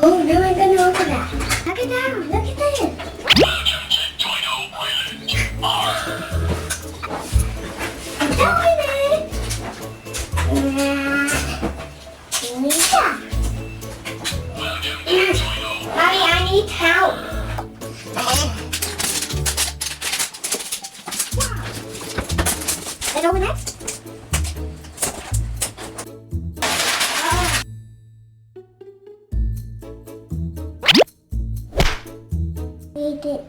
Oh, now I'm gonna open that. Look it down. Look at this. Dino pilot. Arr. It's opening. Mommy, I need help. Let's open it. Need it.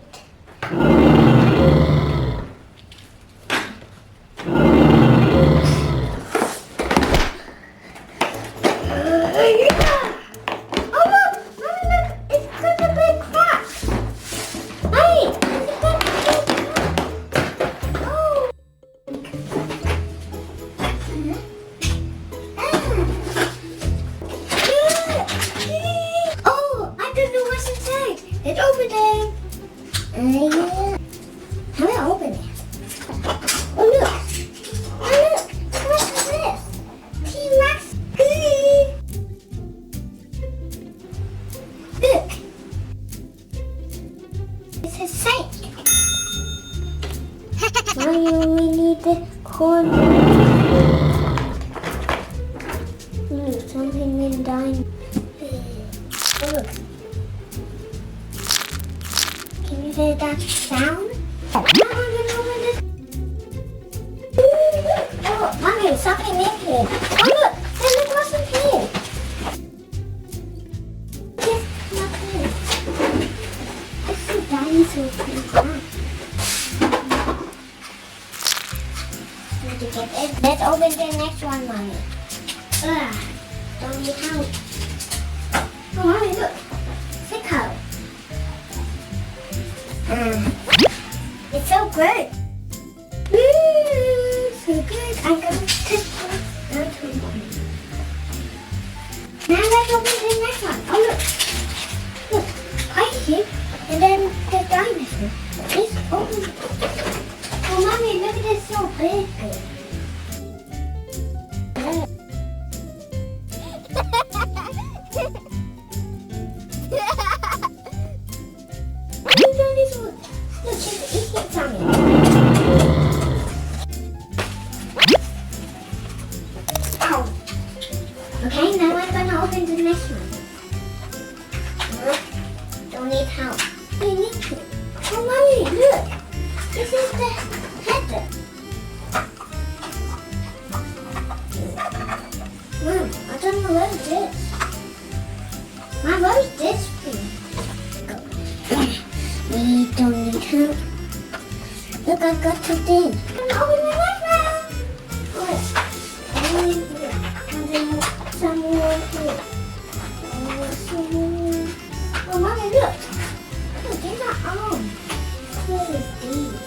It's opening. How do I open it? Oh look! Oh look! What is this? T-Rex. Look. It's a snake. Now you only need the corner. Something in Dino. Oh look. Can you hear that sound? Oh, Mommy, something in here. Oh, look! Look what's in here. Yes, nothing. It's a dinosaur thing. Need to get it. Let's open the next one, Mommy. Don't need help. Oh, Mommy, look. Sickle. It's so good. So good. I'm going to test one. Now let's open the next one. Oh, look. Look. Right here. And then the dinosaur. It's open. Oh, Mommy, look at this. So big. Look, she's eating something. Ow. Okay, now I'm gonna open the next one. Don't need help. We need to. Oh, Mommy, look. This is the header. Mom, I don't know what it is. Mom, what is this thing? We don't need help. Look, I got something. I'm gonna open the next one. What? And then some more here. Some more. Oh, Mommy, look. Look, these are arms. What is these?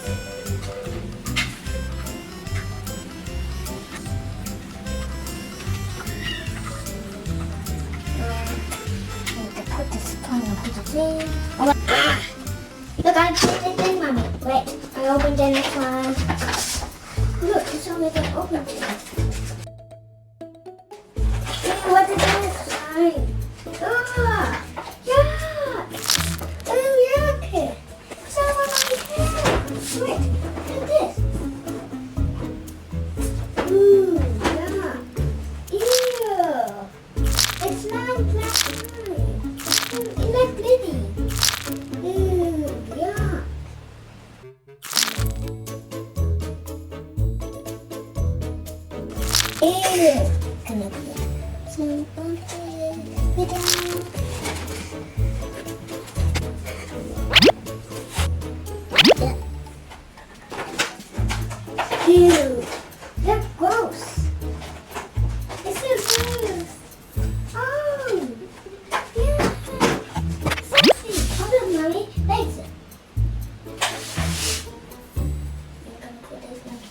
Need to put this on the thing. Oh, look, I put it in, Mommy. Wait, I opened the next one. Look, it's already opened. What is this? Yeah. Oh, yuck. Someone on my hair. Wait, look at this. Ooh, yeah. Ew. It's not black. It's like Liddy. Ooh, yeah. Ew. Gonna put some butter. Ew. That's gross. It's so gross. Oh. Yeah. Sexy. Hold on, Mommy. Thanks. I'm gonna put this like.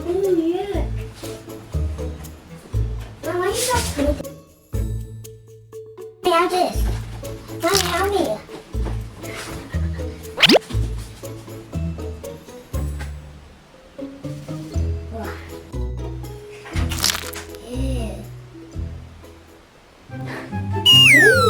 Ooh, yuck. Now, why you got put it? How this? Mommy, help me. Wow. Ew.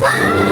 Wow!